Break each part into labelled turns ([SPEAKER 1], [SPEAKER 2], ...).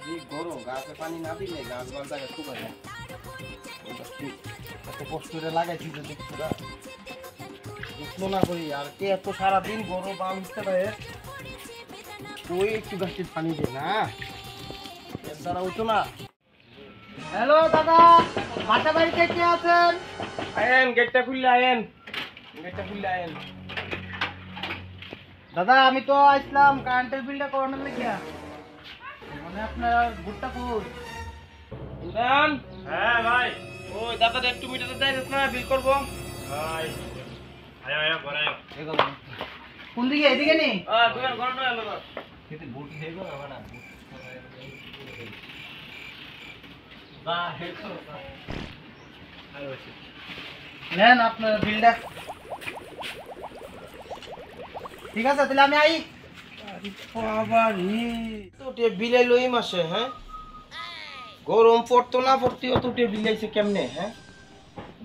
[SPEAKER 1] যে গরম গাছে পানি না দিলে গাছ বান্ধাকে শুকায় না। এত কষ্ট করে লাগাইছি যদি পুরা যত্ন না করি আর কে এত সারাদিন গরম বাম উঠতে পারে ওই একটু গাছের পানি দেয় না এর দ্বারা উঠো না। হ্যালো দাদা, বাসা বাড়িতে কে আছেন? আয়েন, গেটটা খুললে আয়েন, গেটটা খুললে আয়েন। দাদা আমি তো আসলাম কারেন্টের বিলটা করানোর লেগিয়া, মানে আপনার ভুট্টা ফুল উদান।
[SPEAKER 2] হ্যাঁ ভাই,
[SPEAKER 1] ওই দাদা একটু মিটারে দেয় না, বিল করবো
[SPEAKER 2] ভাই আয় আয় ঘরে আয়।
[SPEAKER 1] কোন দিকে? এদিকে নি দোকান ঘরটা এলো না কিন্তু বুট দেব না না বা হেকো নেন আপনার বিলটা। ঠিক আছে তাহলে আমি আই। আরে বাবা রে, তোটে বিলে লই মাসে। হ্যাঁ গরম পড়তো না পড়তিও তোটে বিলাইছে কেমনে? হ্যাঁ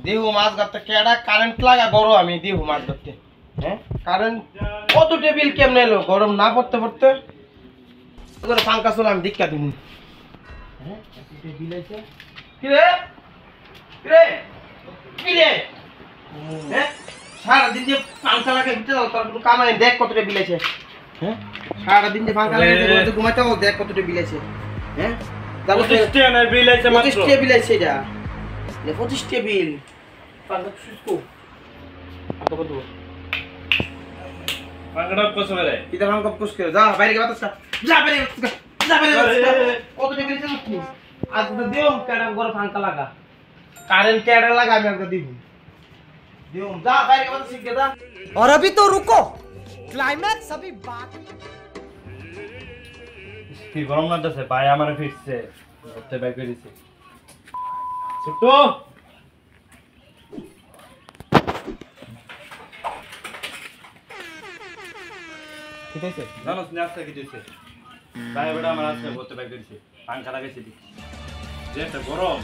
[SPEAKER 1] দেহু মাছ গাতে কেডা কারেন্ট লাগা গরম আমি দেহু মাছ ধরতে। হ্যাঁ কারেন্ট কত টেবিল কেমনে এলো গরম না পড়তে পড়তে করে পাঙ্কা চলে আমি দীক্ষা দিন। হ্যাঁ বিলাইছে কিরে কিরে কিরে হ্যাঁ সারাদিন যে পাঙ্কা লাগে ভিতরে তোর কোনো কামাই দেখ কতটা বিলাইছে। হ্যাঁ সারাদিন যে পাঙ্কা লাগে ঘুমাইতে দেখ কতটা বিলাইছে। হ্যাঁ
[SPEAKER 2] 25 টাকা বিলাইছে মাত্র।
[SPEAKER 1] 25 টাকা বিলাইছে এটা 25 টাকা বিল পাঙ্কা সুস্কো কত কত
[SPEAKER 2] পাঙ্কাটা কত বেরে
[SPEAKER 1] ইতা পাঙ্কা পুশ করে যা বাইরে গে বাতাস যা বাইরে যা বাইরে কত টাকা বিলাইছে তুমি আজ তো দেও কেডা ঘর পাঙ্কা লাগা কারেন্ট কেডা লাগা আমি একটা দিব देव जा বাইরে বাতাস শিখ দা।
[SPEAKER 3] और अभी तो रुको, क्लाइमैक्स अभी बात।
[SPEAKER 2] কি গরম লাগতেছে ভাই, আমারে ফিরছে করতে বাই করেছে ছোট
[SPEAKER 1] ঠিক আছে
[SPEAKER 2] জানোস না আজকে কি দিছে ভাই বড় আমার আজকে করতে বাই করেছে পাঙ্খা লাগাইছে দি যে একটা গরম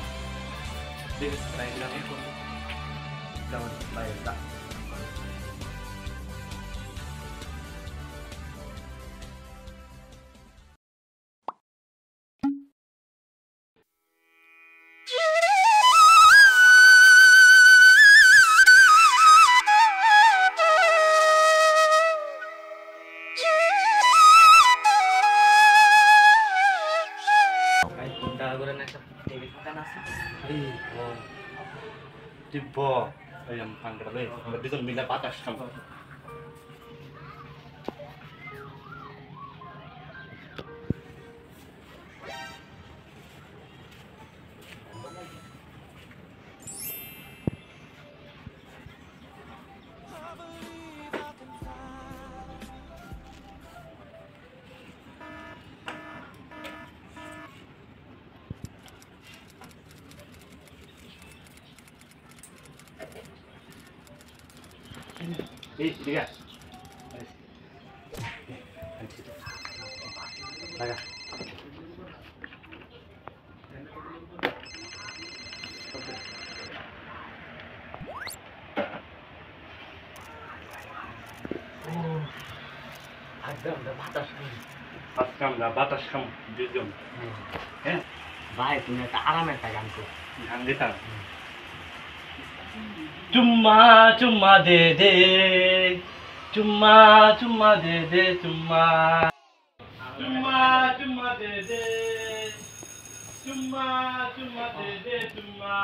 [SPEAKER 2] দেখিস ভাই আমি করব যাও ভাই যা Tiba, ayam panggang deh. Berarti kan minta patas kamu. Tiga. Laga. Batas kamu, jujur.
[SPEAKER 3] भाई तुमने तो आराम है गान को
[SPEAKER 2] ध्यान देता चुम्मा चुम्मा दे दे चुम्मा चुम्मा दे दे चुम्मा चुम्मा चुम्मा दे दे चुम्मा चुम्मा दे दे चुम्मा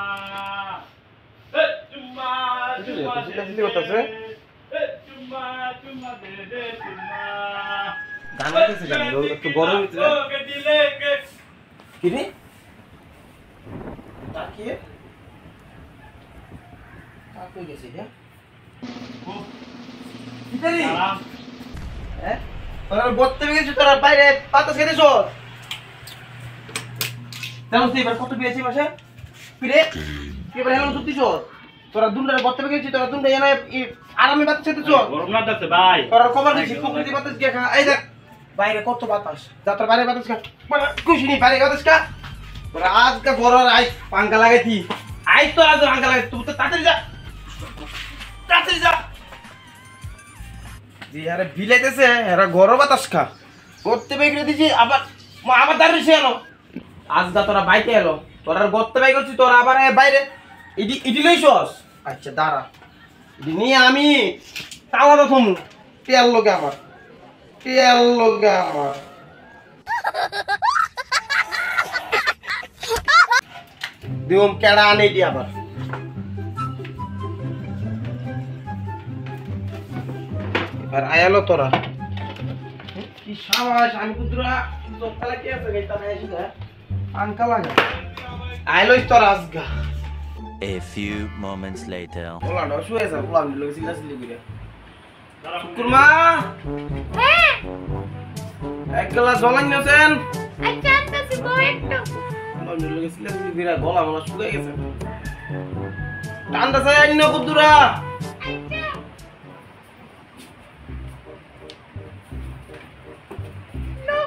[SPEAKER 2] चुम्मा चुम्मा दे दे चुम्मा चुम्मा दे दे चुम्मा
[SPEAKER 1] গানা কইছে গান একটু গরম হইছে কি রে তাকিয়ে কই গেছে রে কিতারি হ্যাঁ তোরা বলতে গেছিস তোরা বাইরে পাতা ছেড়ে দিছ জানোস এবার কত পেয়েছি মাসে ফিরে এবার হেলাম সত্যি ছ তোরা দুন্ডারে বলতে গেছিস তোরা দুন্ডা এনে আরামে বাতাস ছেড়ে দিছ
[SPEAKER 2] গরম লাগতেছে ভাই
[SPEAKER 1] তোরা কভার দিছিস প্রকৃতি বাতাস গিয়ে খা এই দেখ বাইরে কত বাতাস যা তোর বাইরে বাতাস খা খুশি নি বাইরে বাতাস খা তোরা আজকে বড় আই পাঙ্কা লাগাইতি আই তো আজ পাঙ্কা লাগাই তুই তো তাড়াতাড়ি যা তাড়াতাড়ি যা যে আরে বিলাইতেছে এরা গরম বাতাস খা করতে বেগরে দিছি আবার আবার দাঁড়িয়েছে কেন আজগা তোরা বাইতে এলো তোরা গর্তে বাই করছিস তোরা আবার বাইরে ইডি লইছস আচ্ছা দাঁড়া ইডি নিয়ে আমি তাওয়া রকম তেল লোকে আমার দিউম কেডা আনে দি আবার এবার আয়ালো তোরা কি সাবাস আমি কুদরা তোকালা কি আছে গাইতা আইছি না আনকা লাগা আইলোই তোরা আজগা
[SPEAKER 4] A few moments later.
[SPEAKER 1] বলা না শুয়ে যা বলা আমি লগে সিলা করে কুরমা
[SPEAKER 5] হ্যাঁ
[SPEAKER 1] এক গ্লাস জল আনছেন
[SPEAKER 5] আচ্ছা আনতেছি বউ একটু
[SPEAKER 1] আমি লগে সিলা করে গলা মলা শুকিয়ে গেছে ঠান্ডা চাই আইনো কুদরা
[SPEAKER 5] আচ্ছা নো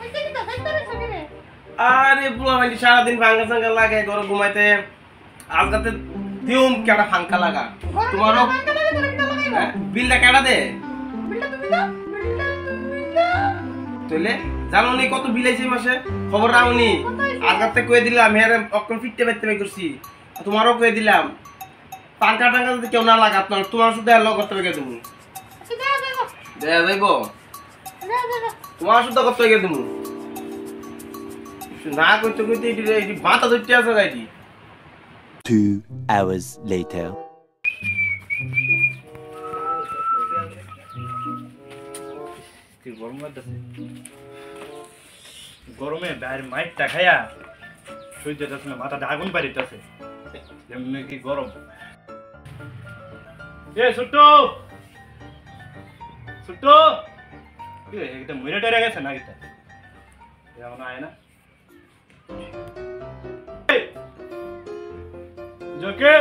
[SPEAKER 5] আচ্ছা কি তো তোরে সঙ্গে
[SPEAKER 1] আরে বুলা ভাই সারাদিন ভাঙ্গা সাঙ্গা লাগে ঘরে ঘুমাইতে আজকাতে দিউম কেডা ফাঙ্কা লাগা তোমারও বিলটা কেডা দে তইলে জানো নি কত বিল আইছে মাসে খবর রাউনি আজকাতে কই দিলাম হেরে অক্ষণ ফিটতে বাইতে বাই করছি তোমারও কই দিলাম পাঙ্কা টাঙ্কা যদি কেউ না লাগা তোমার শুধু লগ করতে হবে তুমি দেয়া যাইবো তোমার শুধু করতে হবে তুমি না কইতে কইতে এটি মাথা ধরতে আছে গাইটি
[SPEAKER 4] 2 hours later.
[SPEAKER 2] কি গরম লাগতেছে গরমে বাইরে মাইটটা খায়া সহ্য যাচ্ছে না মাথাটা আগুন বাড়িতেছে এমনি কি গরম এ ছোট্টু ছোট্টু এটা মরে টরে গেছে না এটা এমন আয় না জোকে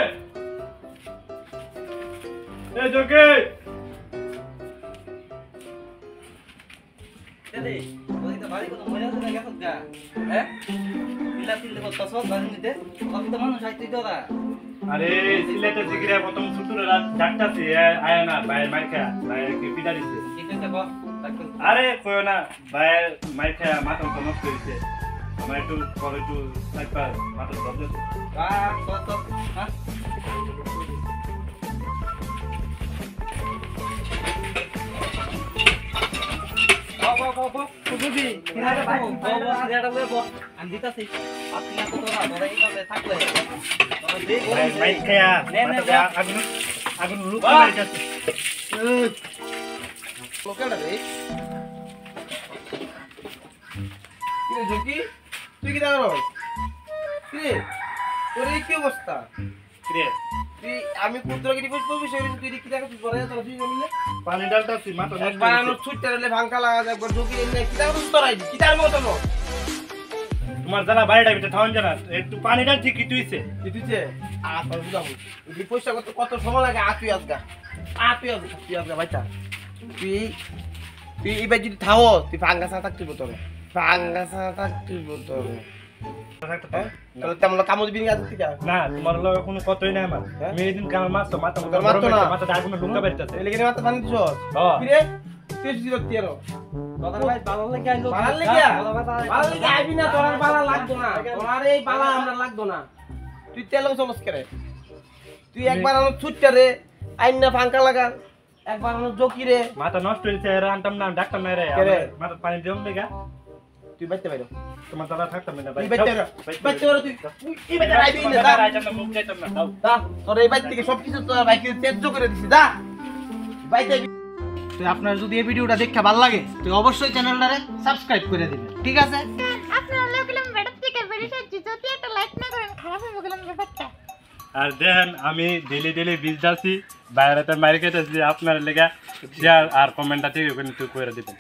[SPEAKER 2] এ জোকে
[SPEAKER 1] দে ওই তো বাড়ি কত মজা আছে গেছত গা হ্যাঁ পিলা পিলে কত সব বাড়ি নিতে কত তো মানুষ আইতে তোরা
[SPEAKER 2] আরে সিলেটে জিগিরা প্রথম ছোট্টুর ডাক্তারছি আয় না বাইরে মাইখা বাইরে কি পিটা দিছে
[SPEAKER 1] ঠিক আছে বল
[SPEAKER 2] আরে কইও না বাইরে মাইখা মাথা তো নষ্ট হইছে আমার একটু পরে একটু থাকবা মাথা প্রবলেম
[SPEAKER 1] তো হ্যাঁ
[SPEAKER 2] আগুন লুক মারি যাচ্ছে
[SPEAKER 1] তুই কি দেখো তোর কি অবস্থা
[SPEAKER 2] রে
[SPEAKER 1] তুই আমি কুদ্রগিরি বুঝবো বিষয় তুই কি দেখো তুই বলে তোর দুই মিলে
[SPEAKER 2] পানি ডালতাছি মাথা নষ্ট
[SPEAKER 1] একবার আনো ছুটতে গেলে ভাঙকা লাগা যায় একবার ঢুকি এনে কি দেখো তোরাই কি তার মতো নো
[SPEAKER 2] তোমার জানা বাড়িটা ভিতরে থাউন জানা একটু পানি ডাল ঠিক কি তুইছে
[SPEAKER 1] দিতেছে আর বুঝাবো এই পয়সা কত সময় লাগে তুই আজগা ভাইটা তুই এবার যদি থাও তুই ভাঙ্গা চা থাকতে তোরে তাহলে তেমন কামড় দিবি না
[SPEAKER 2] না তোমার লগে কোনো কথাই নাই আমার মেয়েদিন কাম মারছো মাথা
[SPEAKER 1] মারতো না
[SPEAKER 2] মাথা আগুনে ঢুকা বেরতাছে
[SPEAKER 1] এলে কেন মাথা পানি দিছ
[SPEAKER 2] হ্যাঁ
[SPEAKER 1] কি রে তুই যদি তিরো দাদার ভাই বালা লাগি আইলো বালা লাগি আইবি না তোর বালা লাগতো না তোর এই বালা আমরা লাগতো না তুই তেল সমস করে তুই একবার আমার ছুটটা রে আইন না ফাঙ্কা লাগা একবার আমার জকি রে
[SPEAKER 2] মাথা নষ্ট হইছে এর আনতাম না ডাক্তার নাই রে মাথা পানি দিও মেগা
[SPEAKER 1] তুই বাইতে বাইরো
[SPEAKER 2] তোমার দাদা থাকতাম না
[SPEAKER 1] তুই বাইতে বাইরো তুই এই বাইতে আইবি না দা
[SPEAKER 2] রাইতাম না মুখ যাইতাম না দাও
[SPEAKER 1] দা তোর এই বাইতে থেকে সবকিছু তোর বাইকে তেজ্জ করে দিছি দা বাইতে তুই আপনার যদি এই ভিডিওটা দেখতে ভালো লাগে তুই অবশ্যই চ্যানেলটারে সাবস্ক্রাইব করে দিবেন ঠিক আছে
[SPEAKER 5] আপনারা লোকগুলো বেড়াতে থেকে বেরিয়ে যদি একটা লাইক না করেন খারাপ হয়ে গেলাম ব্যাপারটা
[SPEAKER 2] আর দেখেন আমি ডেলি বিল যাচ্ছি বাইরে মারি কেটেছি আপনার লেগে শেয়ার আর কমেন্টটা থেকে করে দিবেন